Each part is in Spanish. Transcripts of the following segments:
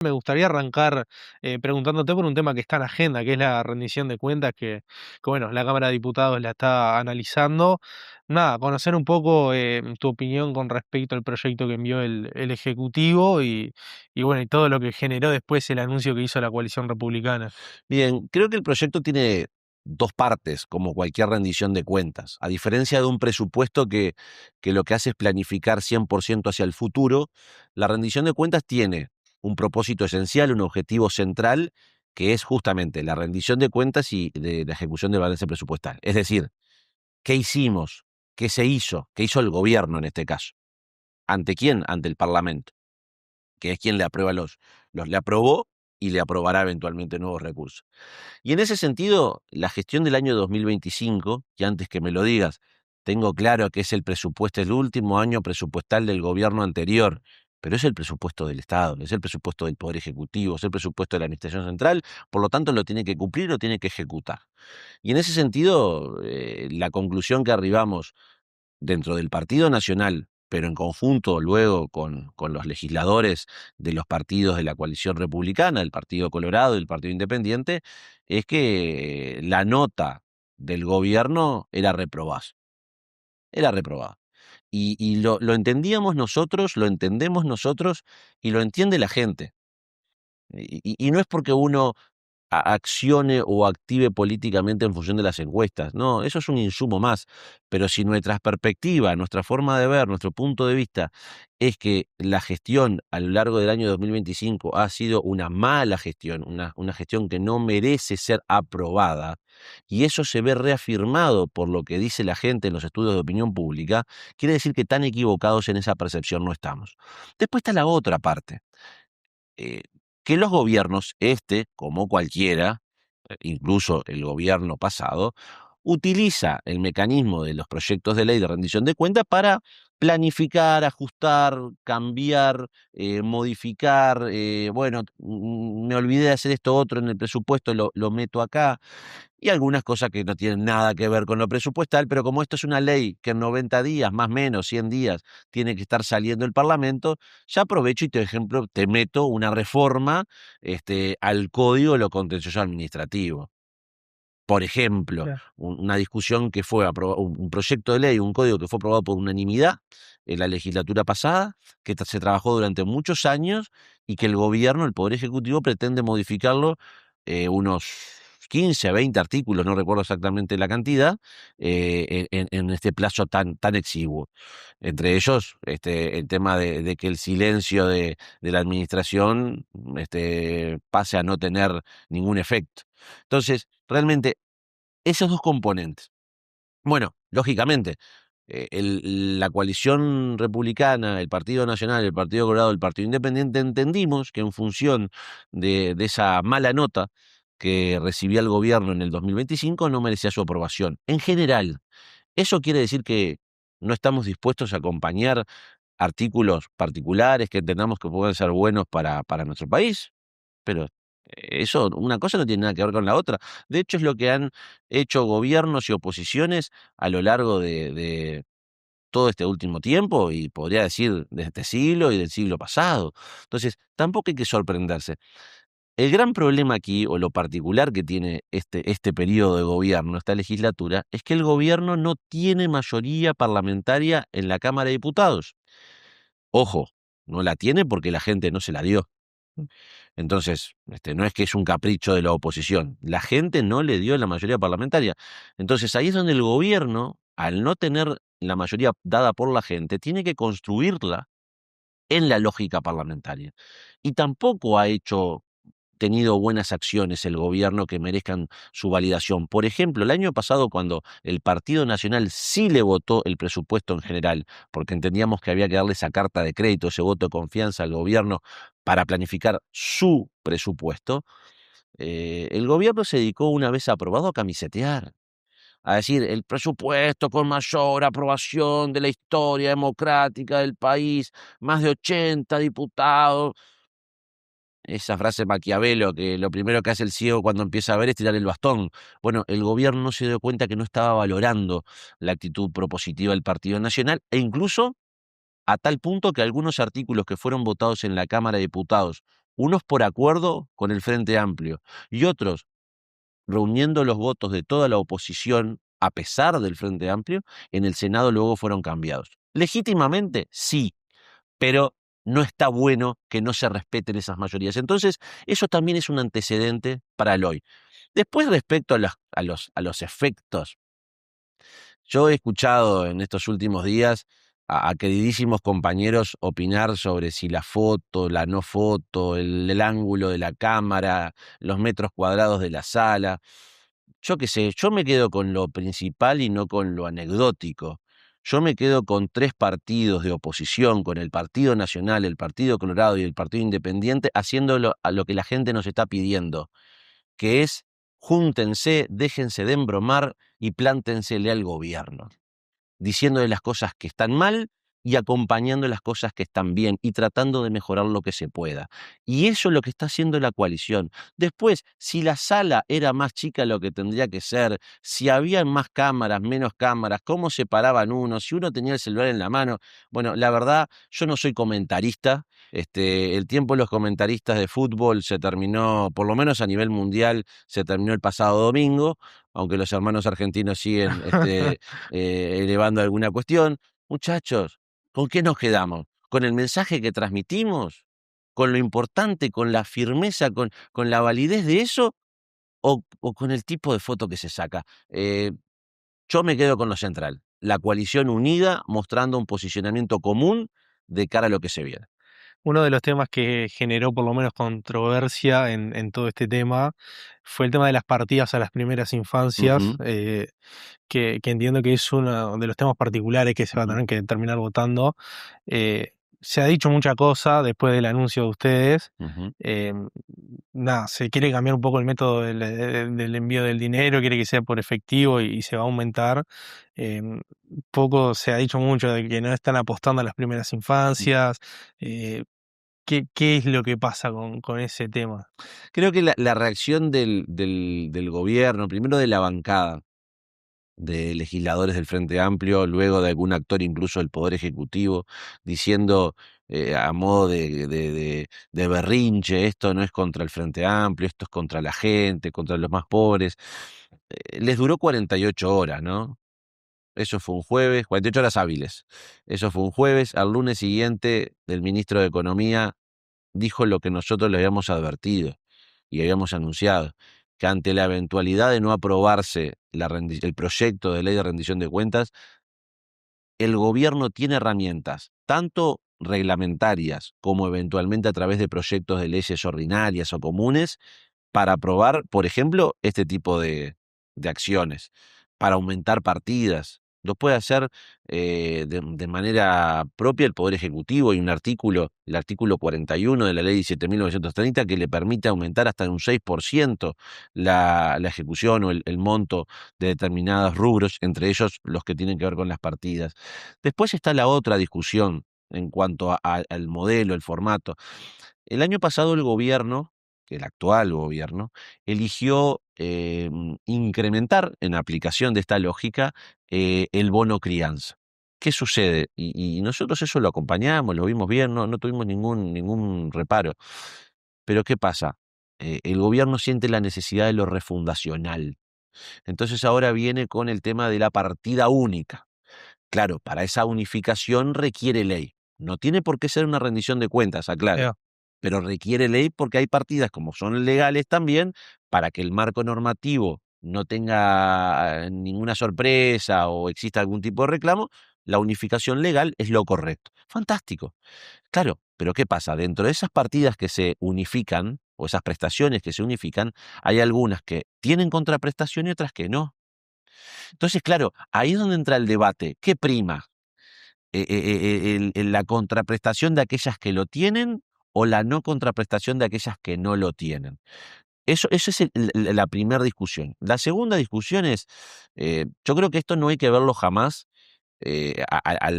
Me gustaría arrancar preguntándote por un tema que está en agenda, que es la rendición de cuentas, bueno, la Cámara de Diputados la está analizando. Nada, conocer un poco tu opinión con respecto al proyecto que envió el Ejecutivo y bueno, y todo lo que generó después el anuncio que hizo la coalición republicana. Bien, creo que el proyecto tiene dos partes, como cualquier rendición de cuentas. A diferencia de un presupuesto que lo que hace es planificar 100% hacia el futuro, la rendición de cuentas tiene un propósito esencial, un objetivo central, que es justamente la rendición de cuentas y de la ejecución del balance presupuestal. Es decir, ¿qué hicimos? ¿Qué se hizo? ¿Qué hizo el gobierno en este caso? ¿Ante quién? Ante el Parlamento, que es quien le aprueba le aprobó y le aprobará eventualmente nuevos recursos. Y en ese sentido, la gestión del año 2025, que antes que me lo digas, tengo claro que es el presupuesto, el último año presupuestal del gobierno anterior, pero es el presupuesto del Estado, es el presupuesto del Poder Ejecutivo, es el presupuesto de la Administración Central, por lo tanto lo tiene que cumplir, lo tiene que ejecutar. Y en ese sentido, la conclusión que arribamos dentro del Partido Nacional, pero en conjunto luego con los legisladores de los partidos de la coalición republicana, el Partido Colorado y el Partido Independiente, es que la nota del gobierno era reprobada. Era reprobada. Y lo entendíamos nosotros, lo entendemos nosotros y lo entiende la gente. Y no es porque uno accione o active políticamente en función de las encuestas. No, eso es un insumo más. Pero si nuestra perspectiva, nuestra forma de ver, nuestro punto de vista es que la gestión a lo largo del año 2025 ha sido una mala gestión, una gestión que no merece ser aprobada, y eso se ve reafirmado por lo que dice la gente en los estudios de opinión pública, quiere decir que tan equivocados en esa percepción no estamos. Después está la otra parte, eh, que los gobiernos, como cualquiera, incluso el gobierno pasado, utiliza el mecanismo de los proyectos de ley de rendición de cuentas para planificar, ajustar, cambiar, modificar, bueno, me olvidé de hacer esto otro en el presupuesto, lo meto acá, y algunas cosas que no tienen nada que ver con lo presupuestal, pero como esto es una ley que en 90 días, más o menos 100 días, tiene que estar saliendo el Parlamento, ya aprovecho y te meto una reforma al Código de lo Contencioso Administrativo. Por ejemplo, Claro. una discusión que fue un proyecto de ley, un código que fue aprobado por unanimidad en la legislatura pasada, que se trabajó durante muchos años y que el gobierno, el Poder Ejecutivo, pretende modificarlo unos 15 a 20 artículos, no recuerdo exactamente la cantidad, en este plazo tan exiguo. Entre ellos, el tema de que el silencio de la administración pase a no tener ningún efecto. Entonces, realmente, esos dos componentes. Bueno, lógicamente, la coalición republicana, el Partido Nacional, el Partido Colorado, el Partido Independiente, entendimos que en función de esa mala nota que recibía el gobierno en el 2025 no merecía su aprobación. En general, ¿eso quiere decir que no estamos dispuestos a acompañar artículos particulares que entendamos que pueden ser buenos para nuestro país? Pero eso, una cosa no tiene nada que ver con la otra. De hecho, es lo que han hecho gobiernos y oposiciones a lo largo de todo este último tiempo, y podría decir de este siglo y del siglo pasado. Entonces, tampoco hay que sorprenderse. El gran problema aquí, o lo particular que tiene este periodo de gobierno, esta legislatura, es que el gobierno no tiene mayoría parlamentaria en la Cámara de Diputados. Ojo, no la tiene porque la gente no se la dio. Entonces, no es que es un capricho de la oposición, la gente no le dio la mayoría parlamentaria. Entonces, ahí es donde el gobierno, al no tener la mayoría dada por la gente, tiene que construirla en la lógica parlamentaria. Y tampoco ha tenido buenas acciones el gobierno que merezcan su validación. Por ejemplo, el año pasado, cuando el Partido Nacional sí le votó el presupuesto en general, porque entendíamos que había que darle esa carta de crédito, ese voto de confianza al gobierno para planificar su presupuesto, el gobierno se dedicó, una vez aprobado, a camisetear, a decir el presupuesto con mayor aprobación de la historia democrática del país, más de 80 diputados. Esa frase Maquiavelo, que lo primero que hace el ciego cuando empieza a ver es tirar el bastón. Bueno, el gobierno no se dio cuenta que no estaba valorando la actitud propositiva del Partido Nacional, e incluso a tal punto que algunos artículos que fueron votados en la Cámara de Diputados unos por acuerdo con el Frente Amplio y otros reuniendo los votos de toda la oposición, a pesar del Frente Amplio, en el Senado luego fueron cambiados. Legítimamente, sí, pero no está bueno que no se respeten esas mayorías. Entonces, eso también es un antecedente para el hoy. Después, respecto a los efectos, yo he escuchado en estos últimos días a queridísimos compañeros opinar sobre si la foto, la no foto, el ángulo de la cámara, los metros cuadrados de la sala. Yo qué sé, yo me quedo con lo principal y no con lo anecdótico. Yo me quedo con tres partidos de oposición, con el Partido Nacional, el Partido Colorado y el Partido Independiente, haciendo a lo que la gente nos está pidiendo, que es júntense, déjense de embromar y plántensele al gobierno diciendo de las cosas que están mal y acompañando las cosas que están bien y tratando de mejorar lo que se pueda. Y eso es lo que está haciendo la coalición. Después, si la sala era más chica de lo que tendría que ser, si había más cámaras, menos cámaras, cómo se paraban uno, si uno tenía el celular en la mano, bueno, la verdad, yo no soy comentarista. El tiempo de los comentaristas de fútbol se terminó, por lo menos a nivel mundial, se terminó el pasado domingo, aunque los hermanos argentinos siguen elevando alguna cuestión. Muchachos, ¿con qué nos quedamos? ¿Con el mensaje que transmitimos? ¿Con lo importante, con la firmeza, con la validez de eso? ¿O con el tipo de foto que se saca? Yo me quedo con lo central. La coalición unida mostrando un posicionamiento común de cara a lo que se viene. Uno de los temas que generó por lo menos controversia en todo este tema fue el tema de las partidas a las primeras infancias, Ujú, que entiendo que es uno de los temas particulares que se va a ujú, tener que terminar votando. Se ha dicho mucha cosa después del anuncio de ustedes. ujú. eh, Nada, se quiere cambiar un poco el método del envío del dinero, quiere que sea por efectivo y se va a aumentar. Poco se ha dicho mucho de que no están apostando a las primeras infancias. eh, ¿Qué es lo que pasa con ese tema? Creo que la reacción del gobierno, primero de la bancada, de legisladores del Frente Amplio, luego de algún actor, incluso del Poder Ejecutivo, diciendo a modo de berrinche, esto no es contra el Frente Amplio, esto es contra la gente, contra los más pobres. Les duró 48 horas, ¿no? Eso fue un jueves, 48 horas hábiles. Eso fue un jueves. Al lunes siguiente, el ministro de Economía dijo lo que nosotros le habíamos advertido y habíamos anunciado, que ante la eventualidad de no aprobarse el proyecto de ley de rendición de cuentas, el gobierno tiene herramientas, tanto reglamentarias como eventualmente a través de proyectos de leyes ordinarias o comunes, para aprobar, por ejemplo, este tipo de acciones, para aumentar partidas. Lo puede hacer de manera propia el Poder Ejecutivo. Hay un artículo, el artículo 41 de la Ley 17.930, que le permite aumentar hasta un 6% la ejecución o el monto de determinados rubros, entre ellos los que tienen que ver con las partidas. Después está la otra discusión en cuanto al modelo, el formato. El año pasado el gobierno, el actual gobierno, eligió incrementar en aplicación de esta lógica el bono crianza. ¿Qué sucede? Y nosotros eso lo acompañamos, lo vimos bien, no tuvimos ningún reparo. Pero ¿qué pasa? El gobierno siente la necesidad de lo refundacional. Entonces ahora viene con el tema de la partida única. Claro, para esa unificación requiere ley. No tiene por qué ser una rendición de cuentas, aclaro, Ya, pero requiere ley porque hay partidas, como son legales también, para que el marco normativo no tenga ninguna sorpresa o exista algún tipo de reclamo, la unificación legal es lo correcto. Fantástico. Claro, pero ¿qué pasa? Dentro de esas partidas que se unifican, o esas prestaciones que se unifican, hay algunas que tienen contraprestación y otras que no. Entonces, claro, ahí es donde entra el debate. ¿Qué prima? ¿La contraprestación de aquellas que lo tienen o la no contraprestación de aquellas que no lo tienen? Eso es la primera discusión. La segunda discusión es, yo creo que esto no hay que verlo jamás a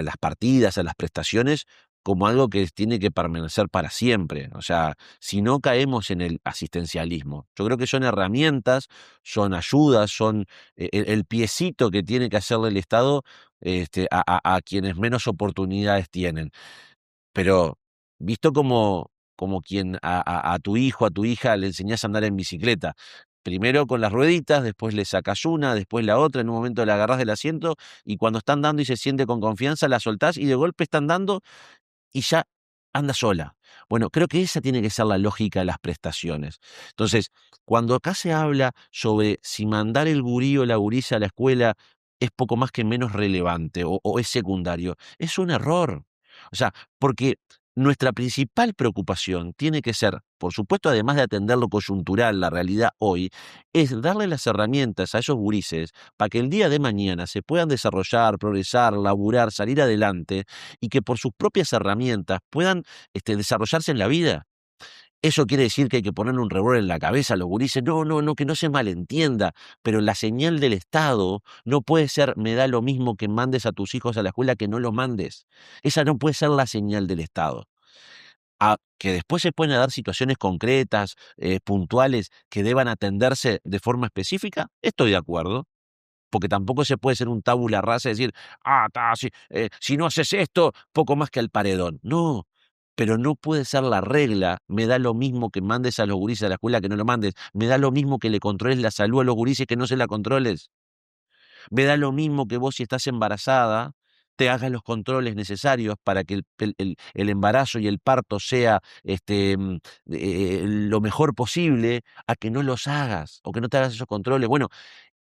las partidas, a las prestaciones, como algo que tiene que permanecer para siempre. O sea, si no caemos en el asistencialismo. Yo creo que son herramientas, son ayudas, son el piecito que tiene que hacerle el Estado a quienes menos oportunidades tienen. Pero visto como quien a tu hijo, a tu hija le enseñás a andar en bicicleta. Primero con las rueditas, después le sacas una, después la otra, en un momento la agarrás del asiento y cuando está andando y se siente con confianza, la soltás y de golpe está andando y ya anda sola. Bueno, creo que esa tiene que ser la lógica de las prestaciones. Entonces, cuando acá se habla sobre si mandar el gurí o la gurisa a la escuela es poco más que menos relevante o es secundario, es un error. O sea, porque nuestra principal preocupación tiene que ser, por supuesto, además de atender lo coyuntural, la realidad hoy, es darle las herramientas a esos gurises para que el día de mañana se puedan desarrollar, progresar, laburar, salir adelante y que por sus propias herramientas puedan desarrollarse en la vida. Eso quiere decir que hay que ponerle un revólver en la cabeza a los gurises. No, no, no, que no se malentienda. Pero la señal del Estado no puede ser, me da lo mismo que mandes a tus hijos a la escuela que no los mandes. Esa no puede ser la señal del Estado. Que después se pueden dar situaciones concretas, puntuales, que deban atenderse de forma específica, estoy de acuerdo. Porque tampoco se puede ser un tabula rasa y decir, si no haces esto, poco más que al paredón. No, pero no puede ser la regla. Me da lo mismo que mandes a los gurises a la escuela que no lo mandes. Me da lo mismo que le controles la salud a los gurises que no se la controles. Me da lo mismo que vos si estás embarazada, te hagas los controles necesarios para que el embarazo y el parto sea lo mejor posible, a que no los hagas o que no te hagas esos controles. Bueno,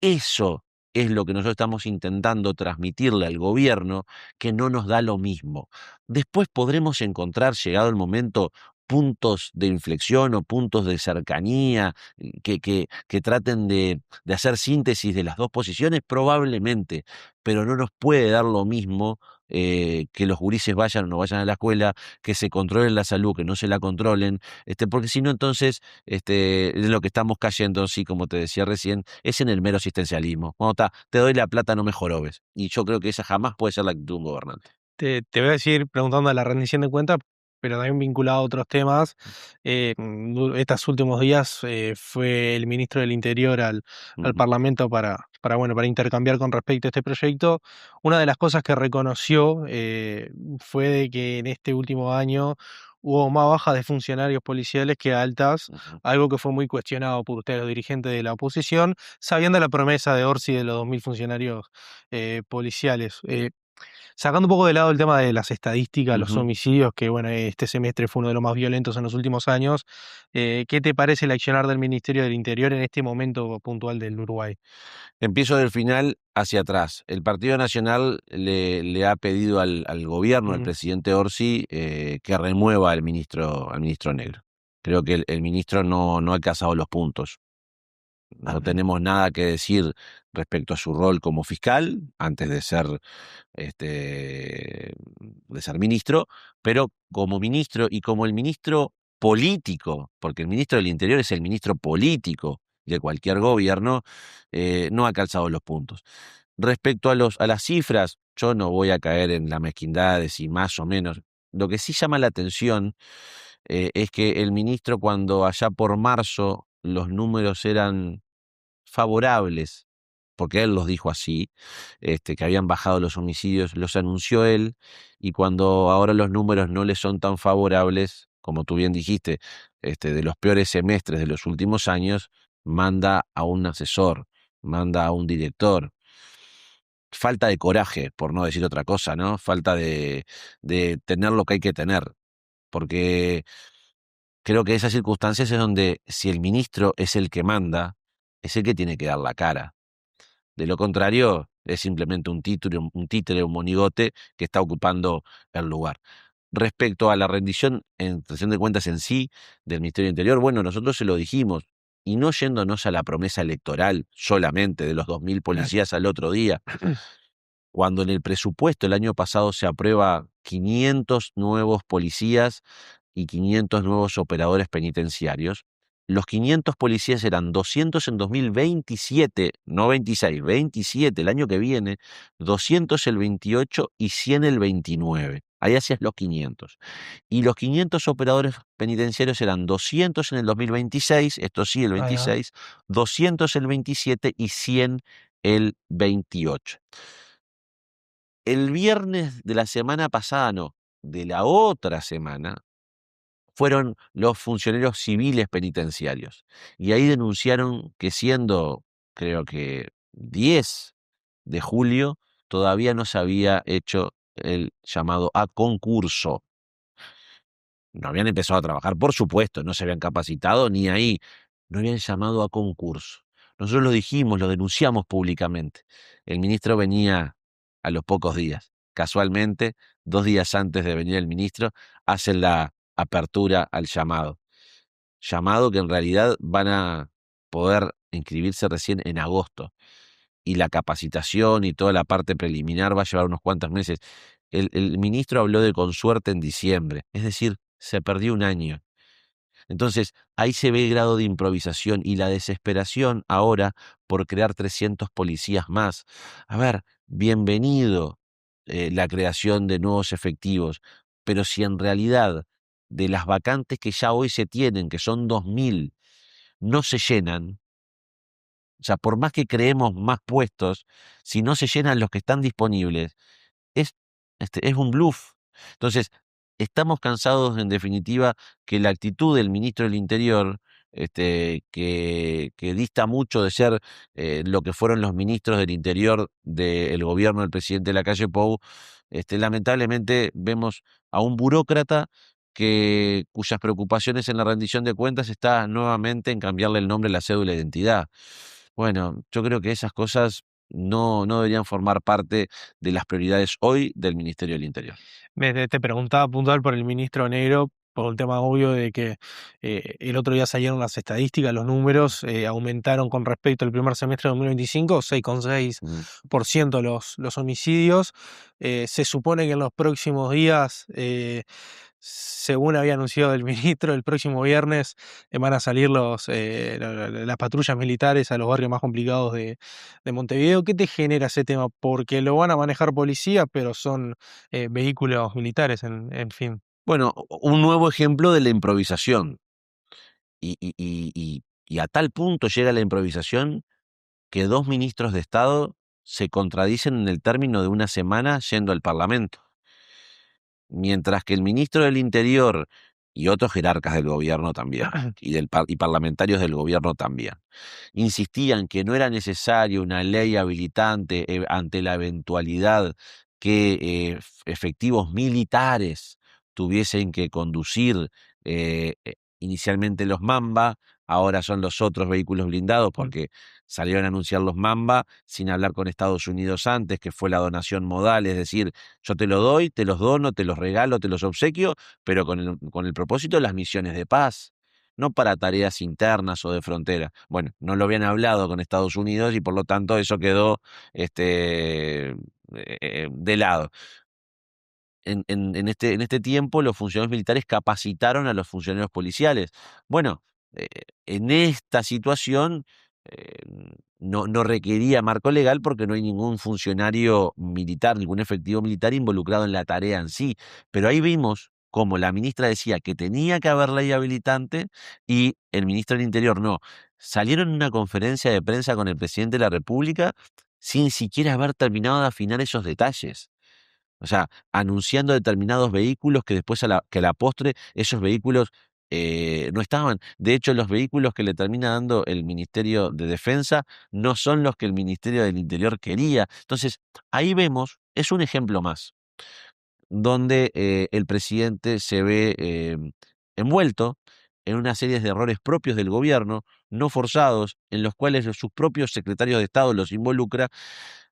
eso es lo que nosotros estamos intentando transmitirle al gobierno, que no nos da lo mismo. Después podremos encontrar, llegado el momento, puntos de inflexión o puntos de cercanía que traten de hacer síntesis de las dos posiciones, probablemente, pero no nos puede dar lo mismo que los gurises vayan o no vayan a la escuela, que se controlen la salud, que no se la controlen, porque si no, entonces es lo que estamos cayendo, sí, como te decía recién, es en el mero asistencialismo. Bueno, te doy la plata, no me jorobes. Y yo creo que esa jamás puede ser la actitud de un gobernante. Te voy a decir preguntando a la rendición de cuentas, pero también vinculado a otros temas. Estos últimos días fue el ministro del Interior al Ujú, Parlamento bueno, para intercambiar con respecto a este proyecto. Una de las cosas que reconoció fue de que en este último año hubo más bajas de funcionarios policiales que altas, ujú. algo que fue muy cuestionado por ustedes, los dirigentes de la oposición, sabiendo la promesa de Orsi de los 2.000 funcionarios policiales. Sacando un poco de lado el tema de las estadísticas, los Ujú. homicidios, que bueno, este semestre fue uno de los más violentos en los últimos años, ¿qué te parece el accionar del Ministerio del Interior en este momento puntual del Uruguay? Empiezo del final hacia atrás. El Partido Nacional le ha pedido al gobierno, al Ujú, presidente Orsi, que remueva al ministro Negro. Creo que el ministro no ha alcanzado los puntos. No tenemos nada que decir respecto a su rol como fiscal antes de ser ministro, pero como ministro y como el ministro político, porque el ministro del Interior es el ministro político de cualquier gobierno, no ha calzado los puntos. Respecto a las cifras, yo no voy a caer en la mezquindad de si más o menos. Lo que sí llama la atención es que el ministro, cuando allá por marzo los números eran favorables, porque él los dijo así, que habían bajado los homicidios, los anunció él, y cuando ahora los números no le son tan favorables, como tú bien dijiste, de los peores semestres de los últimos años, manda a un asesor, manda a un director. Falta de coraje, por no decir otra cosa, ¿no? Falta de tener lo que hay que tener, porque creo que esas circunstancias es donde si el ministro es el que manda, es el que tiene que dar la cara. De lo contrario, es simplemente un títere, un monigote que está ocupando el lugar. Respecto a la rendición de cuentas en sí del Ministerio del Interior, bueno, nosotros se lo dijimos, y no yéndonos a la promesa electoral solamente de los 2.000 claro. policías al otro día, cuando en el presupuesto el año pasado se aprueba 500 nuevos policías y 500 nuevos operadores penitenciarios, los 500 policías eran 200 en 2027, no 26, 27 el año que viene, 200 el 28 y 100 el 29. Ahí hacías los 500. Y los 500 operadores penitenciarios eran 200 en el 2026, esto sí, el Ahí va. 26, 200 el 27 y 100 el 28. El viernes de la semana pasada, no, de la otra semana, fueron los funcionarios civiles penitenciarios. Y ahí denunciaron que siendo, creo que 10 de julio, todavía no se había hecho el llamado a concurso. No habían empezado a trabajar, por supuesto, no se habían capacitado ni ahí, no habían llamado a concurso. Nosotros lo dijimos, lo denunciamos públicamente. El ministro venía a los pocos días. Casualmente, 2 días antes de venir el ministro, hacen la apertura al llamado. Llamado que en realidad van a poder inscribirse recién en agosto. Y la capacitación y toda la parte preliminar va a llevar unos cuantos meses. El ministro habló de con suerte en diciembre, es decir, se perdió un año. Entonces, ahí se ve el grado de improvisación y la desesperación ahora por crear 300 policías más. A ver, bienvenido la creación de nuevos efectivos, pero si en realidad de las vacantes que ya hoy se tienen, que son 2000, no se llenan, o sea, por más que creemos más puestos, si no se llenan los que están disponibles, es, es un bluff. Entonces, estamos cansados, en definitiva, que la actitud del ministro del Interior, que dista mucho de ser lo que fueron los ministros del Interior del gobierno del presidente Lacalle Pou, lamentablemente vemos a un burócrata cuyas preocupaciones en la rendición de cuentas está nuevamente en cambiarle el nombre a la cédula de identidad. Bueno, yo creo que esas cosas no deberían formar parte de las prioridades hoy del Ministerio del Interior. Te preguntaba puntual por el ministro Negro, por un tema obvio de que el otro día salieron las estadísticas, los números aumentaron con respecto al primer semestre de 2025, Mm. 6,6% los homicidios. Se supone que en los próximos días, según había anunciado el ministro, el próximo viernes van a salir las patrullas militares a los barrios más complicados de Montevideo. ¿Qué te genera ese tema? Porque lo van a manejar policía, pero son vehículos militares, en fin. Bueno, un nuevo ejemplo de la improvisación. Y a tal punto llega la improvisación que dos ministros de Estado se contradicen en el término de una semana yendo al Parlamento. Mientras que el ministro del Interior y otros jerarcas del gobierno también, y parlamentarios del gobierno también, insistían que no era necesaria una ley habilitante ante la eventualidad que efectivos militares tuviesen que conducir inicialmente los Mamba, ahora son los otros vehículos blindados Mm. porque salieron a anunciar los Mamba sin hablar con Estados Unidos antes, que fue la donación modal, es decir, yo te lo doy, te los dono, te los regalo, te los obsequio, pero con el propósito de las misiones de paz, no para tareas internas o de frontera. Bueno, no lo habían hablado con Estados Unidos y por lo tanto eso quedó de lado. En este tiempo los funcionarios militares capacitaron a los funcionarios policiales. Bueno, en esta situación eh, no requería marco legal porque no hay ningún funcionario militar, ningún efectivo militar involucrado en la tarea en sí. Pero ahí vimos como la ministra decía que tenía que haber ley habilitante y el ministro del Interior no. Salieron en una conferencia de prensa con el presidente de la República sin siquiera haber terminado de afinar esos detalles. O sea, anunciando determinados vehículos que después que a la postre esos vehículos no estaban. De hecho, los vehículos que le termina dando el Ministerio de Defensa no son los que el Ministerio del Interior quería. Entonces, ahí vemos, es un ejemplo más, donde el presidente se ve envuelto en una serie de errores propios del gobierno, no forzados, en los cuales sus propios secretarios de Estado los involucra.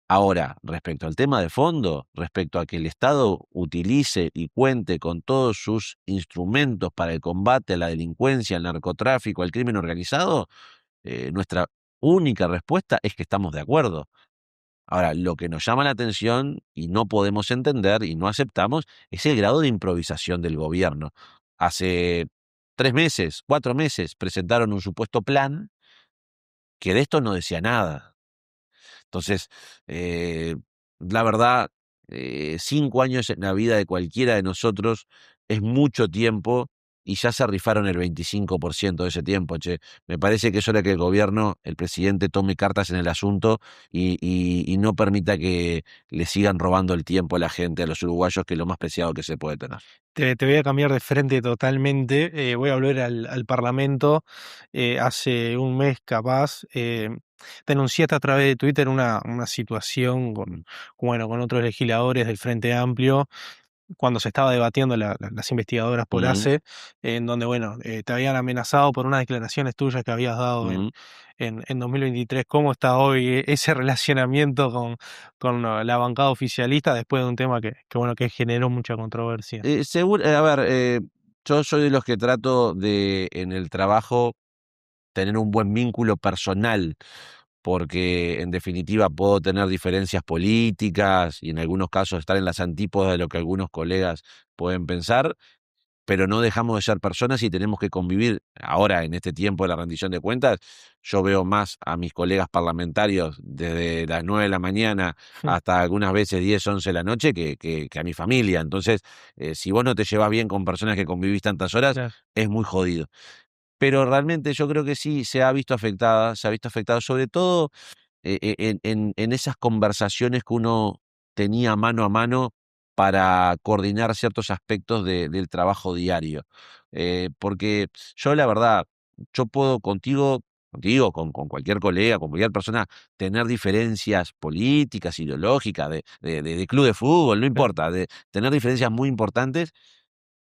Ahora, respecto al tema de fondo, respecto a que el Estado utilice y cuente con todos sus instrumentos para el combate a la delincuencia, al narcotráfico, al crimen organizado, nuestra única respuesta es que estamos de acuerdo. Ahora, lo que nos llama la atención y no podemos entender y no aceptamos es el grado de improvisación del gobierno. Hace 3 meses, 4 meses, presentaron un supuesto plan que de esto no decía nada. Entonces, la verdad, 5 años en la vida de cualquiera de nosotros es mucho tiempo y ya se rifaron el 25% de ese tiempo, che. Me parece que es hora que el gobierno, el presidente, tome cartas en el asunto y no permita que le sigan robando el tiempo a la gente, a los uruguayos, que es lo más preciado que se puede tener. Te voy a cambiar de frente totalmente. Voy a volver al Parlamento. Hace un mes capaz denunciaste a través de Twitter una situación bueno, con otros legisladores del Frente Amplio cuando se estaba debatiendo las investigadoras por Mm, ACE, en donde, bueno, te habían amenazado por unas declaraciones tuyas que habías dado mm. en 2023. ¿Cómo está hoy ese relacionamiento con la bancada oficialista después de un tema bueno, que generó mucha controversia? A ver, yo soy de los que trato de, en el trabajo, tener un buen vínculo personal, porque en definitiva puedo tener diferencias políticas y en algunos casos estar en las antípodas de lo que algunos colegas pueden pensar, pero no dejamos de ser personas y tenemos que convivir. Ahora, en este tiempo de la rendición de cuentas, yo veo más a mis colegas parlamentarios desde las 9 de la mañana hasta algunas veces 10, 11 de la noche que a mi familia. Entonces, si vos no te llevas bien con personas que convivís tantas horas, Claro. es muy jodido. Pero realmente yo creo que sí se ha visto afectada sobre todo en esas conversaciones que uno tenía mano a mano para coordinar ciertos aspectos del trabajo diario. Porque yo la verdad, yo puedo contigo, con cualquier colega, con cualquier persona, tener diferencias políticas, ideológicas, de club de fútbol, no Claro. importa, de tener diferencias muy importantes,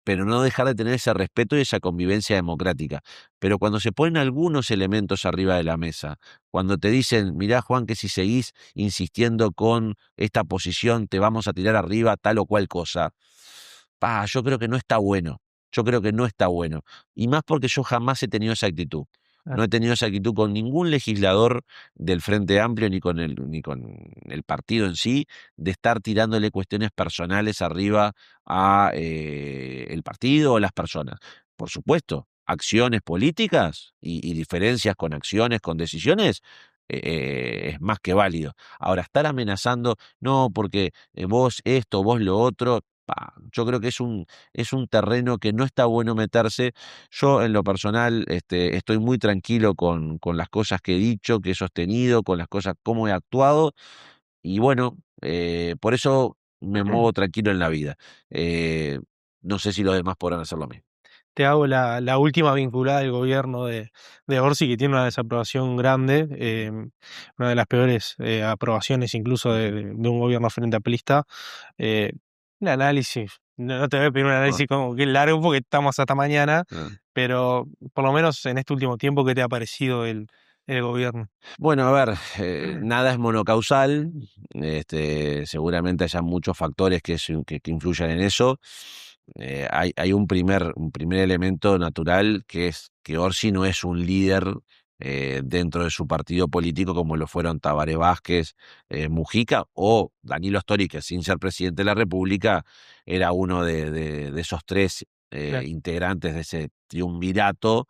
pero no dejar de tener ese respeto y esa convivencia democrática. Pero cuando se ponen algunos elementos arriba de la mesa, cuando te dicen, mirá Juan, que si seguís insistiendo con esta posición te vamos a tirar arriba tal o cual cosa, yo creo que no está bueno. Yo creo que no está bueno. Y más porque yo jamás he tenido esa actitud. No Claro. he tenido esa actitud con ningún legislador del Frente Amplio ni con el partido en sí, de estar tirándole cuestiones personales arriba a el partido o las personas. Por supuesto, acciones políticas y diferencias con acciones, con decisiones, es más que válido. Ahora, estar amenazando, no, porque vos esto, vos lo otro, yo creo que es un terreno que no está bueno meterse. Yo, en lo personal, estoy muy tranquilo con las cosas que he dicho, que he sostenido, con las cosas, cómo he actuado, y bueno, por eso me muevo tranquilo en la vida. Eh, no sé si los demás podrán hacer lo mismo. Te hago la última vinculada al gobierno de Orsi, que tiene una desaprobación grande, una de las peores aprobaciones incluso Ujú. de un gobierno frente amplista. Eh, un análisis, no te voy a pedir un Ah, análisis como que largo porque estamos hasta mañana, ah. pero por lo menos en este último tiempo, ¿qué te ha parecido el gobierno? Bueno, a ver, nada es monocausal, seguramente haya muchos factores que influyan en eso. Hay un primer elemento natural, que es que Orsi no es un líder dentro de su partido político como lo fueron Tabaré Vázquez, Mujica o Danilo Stori, que sin ser presidente de la República era uno de esos tres Claro. integrantes de ese triunvirato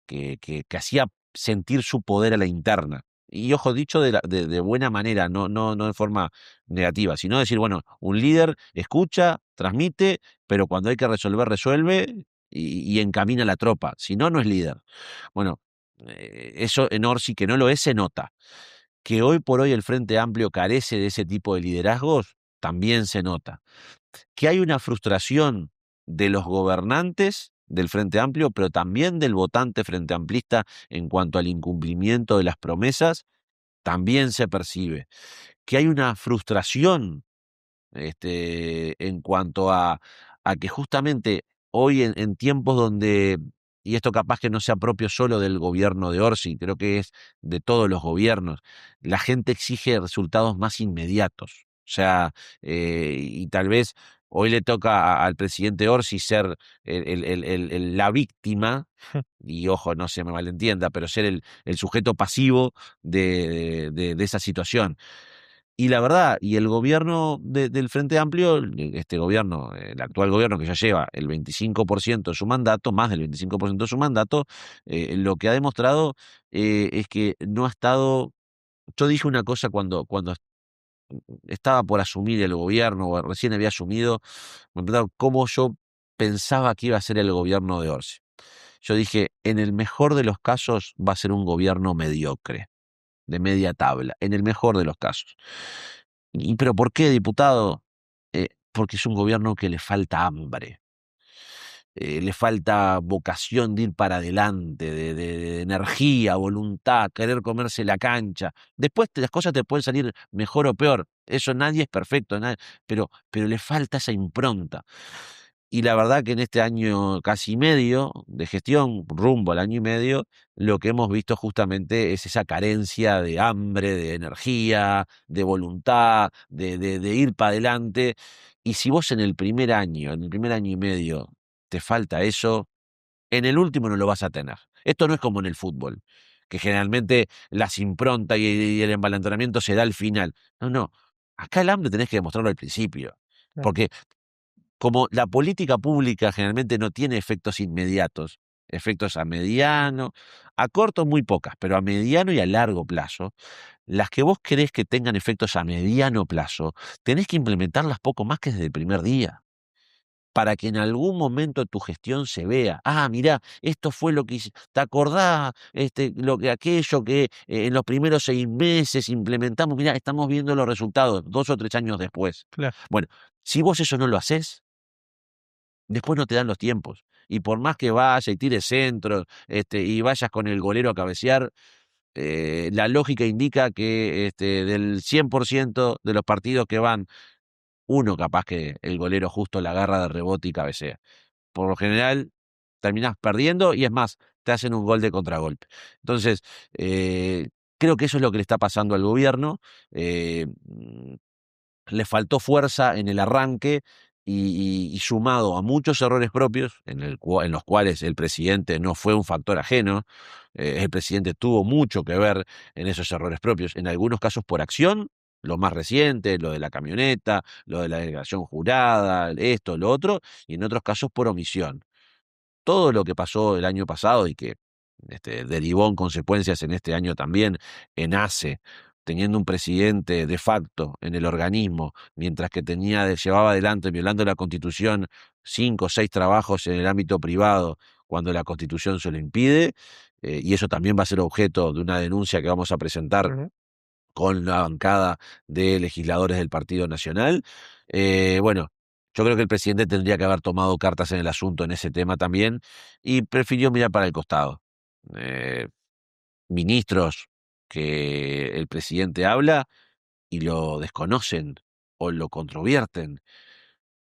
que hacía sentir su poder a la interna. Y ojo, dicho de buena manera, no de forma negativa, sino decir, bueno, un líder escucha, transmite, pero cuando hay que resolver, resuelve y encamina a la tropa. Si no, no es líder. Bueno, eso en Orsi, que no lo es, se nota. Que hoy por hoy el Frente Amplio carece de ese tipo de liderazgos, también se nota. Que hay una frustración de los gobernantes del Frente Amplio, pero también del votante frente amplista en cuanto al incumplimiento de las promesas, también se percibe. Que hay una frustración en cuanto a que justamente hoy en tiempos donde, y esto capaz que no sea propio solo del gobierno de Orsi, creo que es de todos los gobiernos, la gente exige resultados más inmediatos. O sea, y tal vez hoy le toca al presidente Orsi ser la víctima, y ojo, no se me malentienda, pero ser el sujeto pasivo de esa situación. Y la verdad, y el gobierno del Frente Amplio, este gobierno, el actual gobierno que ya lleva el 25% de su mandato, más del 25% de su mandato, lo que ha demostrado es que no ha estado. Yo dije una cosa cuando estaba por asumir el gobierno, o recién había asumido, me preguntaron cómo yo pensaba que iba a ser el gobierno de Orsi. Yo dije, en el mejor de los casos va a ser un gobierno mediocre, de media tabla, en el mejor de los casos. ¿Pero por qué, diputado? Porque es un gobierno que le falta hambre, le falta vocación de ir para adelante, de energía, voluntad, querer comerse la cancha. Después las cosas te pueden salir mejor o peor, eso nadie es perfecto, pero le falta esa impronta. Y la verdad que en este año casi medio de gestión, rumbo al año y medio, lo que hemos visto justamente es esa carencia de hambre, de energía, de voluntad, de ir para adelante. Y si vos en el primer año y medio, te falta eso, en el último no lo vas a tener. Esto no es como en el fútbol, que generalmente las improntas y el embalantonamiento se da al final. No, no. Acá el hambre tenés que demostrarlo al principio. Claro, Porque como la política pública generalmente no tiene efectos inmediatos, efectos a mediano, a corto muy pocas, pero a mediano y a largo plazo, las que vos querés que tengan efectos a mediano plazo, tenés que implementarlas poco más que desde el primer día, para que en algún momento de tu gestión se vea, mirá, esto fue lo que hice, ¿te acordás? Lo que aquello que en los primeros 6 meses implementamos, mirá, estamos viendo los resultados 2 o 3 años después. claro. Bueno, si vos eso no lo haces, después no te dan los tiempos. Y por más que vaya y tires centros, y vayas con el golero a cabecear, la lógica indica que del 100% de los partidos que van, uno capaz que el golero justo la agarra de rebote y cabecea. Por lo general, terminás perdiendo y es más, te hacen un gol de contragolpe. Entonces, creo que eso es lo que le está pasando al gobierno. eh, Le faltó fuerza en el arranque y sumado a muchos errores propios, en los cuales el presidente no fue un factor ajeno, el presidente tuvo mucho que ver en esos errores propios, en algunos casos por acción, lo más reciente, lo de la camioneta, lo de la delegación jurada, esto, lo otro, y en otros casos por omisión. Todo lo que pasó el año pasado y que derivó en consecuencias en este año también, en ACE, teniendo un presidente de facto en el organismo, mientras que llevaba adelante, violando la Constitución, 5 o 6 trabajos en el ámbito privado, cuando la Constitución se lo impide, y eso también va a ser objeto de una denuncia que vamos a presentar Ujú. con la bancada de legisladores del Partido Nacional. Bueno, yo creo que el presidente tendría que haber tomado cartas en el asunto en ese tema también y prefirió mirar para el costado. Eh, Ministros que el presidente habla y lo desconocen o lo controvierten.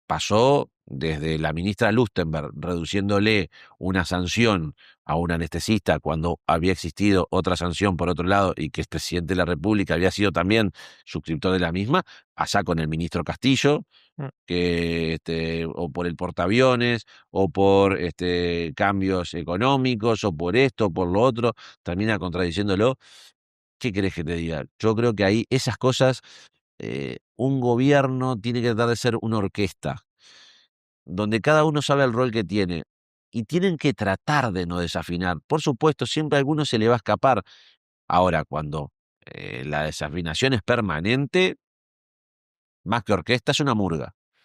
Pasó desde la ministra Lustenberg reduciéndole una sanción a un anestesista cuando había existido otra sanción por otro lado y que el presidente de la República había sido también suscriptor de la misma, allá con el ministro Castillo, Mm. que o por el portaaviones, o por cambios económicos, o por esto, o por lo otro, termina contradiciéndolo. ¿Qué querés que te diga? Yo creo que ahí esas cosas, un gobierno tiene que tratar de ser una orquesta donde cada uno sabe el rol que tiene y tienen que tratar de no desafinar. Por supuesto, siempre a alguno se le va a escapar. Ahora, cuando la desafinación es permanente, más que orquesta es una murga.